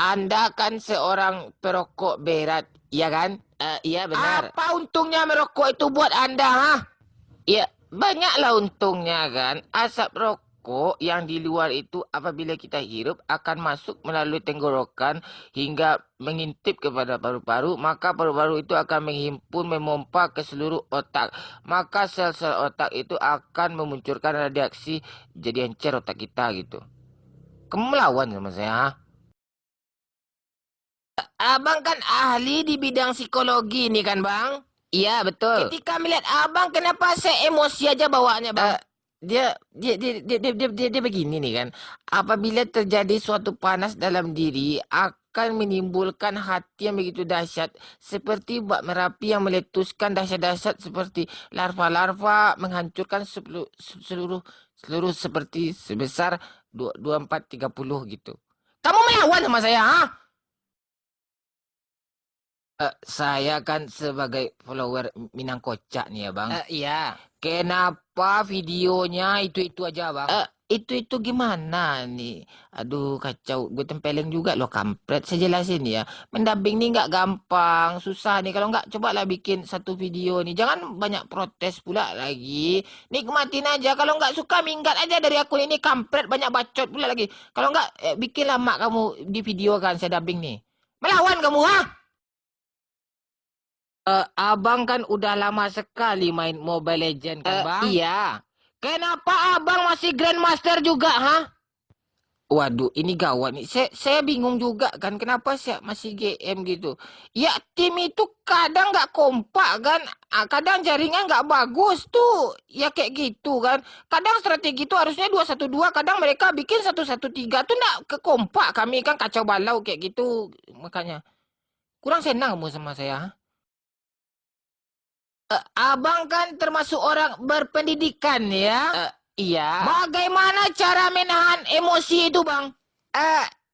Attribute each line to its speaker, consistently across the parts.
Speaker 1: Anda kan seorang perokok berat, ya kan?
Speaker 2: Iya benar.
Speaker 1: Apa untungnya merokok itu buat Anda, ha? Ya, banyaklah untungnya kan. Asap rokok yang di luar itu apabila kita hirup akan masuk melalui tenggorokan hingga mengintip kepada paru-paru, maka paru-paru itu akan menghimpun memompa ke seluruh otak. Maka sel-sel otak itu akan memunculkan radiasi jadi encer otak kita gitu. Kamu melawan sama saya, ha? Abang kan ahli di bidang psikologi nih kan, Bang?
Speaker 2: Iya betul.
Speaker 1: Ketika melihat abang, kenapa saya emosi aja bawaannya, Bang? Dia begini nih kan. Apabila terjadi suatu panas dalam diri, akan menimbulkan hati yang begitu dahsyat. Seperti bak merapi yang meletuskan dahsyat-dahsyat seperti larva-larva menghancurkan seluruh seperti sebesar 2430 gitu. Kamu melawan sama saya, ha? Saya kan sebagai follower Minang Kocak nih ya, Bang.
Speaker 2: Iya.
Speaker 1: Kenapa videonya itu-itu aja, Bang? Itu gimana nih? Aduh, kacau. Gue tempeleng juga loh, kampret. Saya jelasin ya. Mendubbing nih nggak gampang. Susah nih. Kalau nggak, cobalah bikin satu video nih. Jangan banyak protes pula lagi. Nikmatin aja. Kalau nggak suka, minggat aja dari akun ini. Kampret, banyak bacot pula lagi. Kalau nggak, bikinlah mak kamu di video kan saya dubbing nih. Melawan kamu, ha? Abang kan udah lama sekali main Mobile Legend kan, Bang?
Speaker 2: Iya.
Speaker 1: Kenapa abang masih Grandmaster juga, ha? Waduh, ini gawat nih. Saya bingung juga kan, kenapa saya masih GM gitu. Ya, tim itu kadang nggak kompak kan. Kadang jaringan nggak bagus tuh. Ya kayak gitu kan. Kadang strategi itu harusnya 2-1-2. Kadang mereka bikin 1-1-3 tuh nggak kekompak. Kami kan kacau balau kayak gitu. Makanya, kurang senang kamu sama saya, ha? Abang kan termasuk orang berpendidikan ya.
Speaker 2: Iya.
Speaker 1: Bagaimana cara menahan emosi itu, Bang?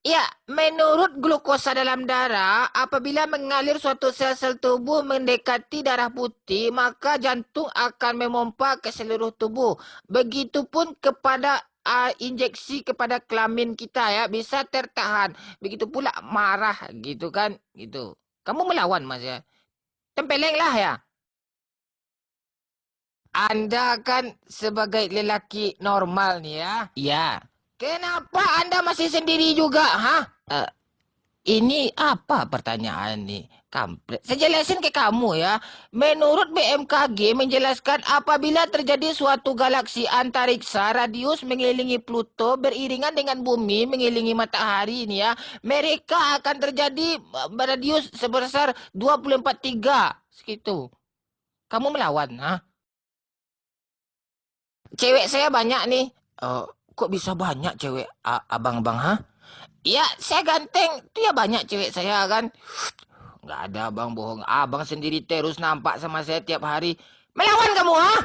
Speaker 1: Ya, menurut glukosa dalam darah, apabila mengalir suatu sel-sel tubuh mendekati darah putih, maka jantung akan memompa ke seluruh tubuh. Begitupun kepada injeksi kepada kelamin kita ya, bisa tertahan. Begitu pula marah gitu kan, gitu. Kamu melawan, Mas ya. Tempeleng lah ya. Anda kan sebagai lelaki normal nih ya.
Speaker 2: Iya.
Speaker 1: Kenapa Anda masih sendiri juga, ha? Ini apa pertanyaan nih? Kampret. Saya jelasin ke kamu ya. Menurut BMKG menjelaskan apabila terjadi suatu galaksi antariksa radius mengelilingi Pluto beriringan dengan bumi mengelilingi matahari ini ya. Mereka akan terjadi beradius sebesar 24,3 segitu. Kamu melawan, ha? Cewek saya banyak nih. Kok bisa banyak cewek abang-abang, ha? Ya, saya ganteng. Itu ya banyak cewek saya kan. Nggak ada abang bohong. Abang sendiri terus nampak sama saya tiap hari. Melawan kamu, ha?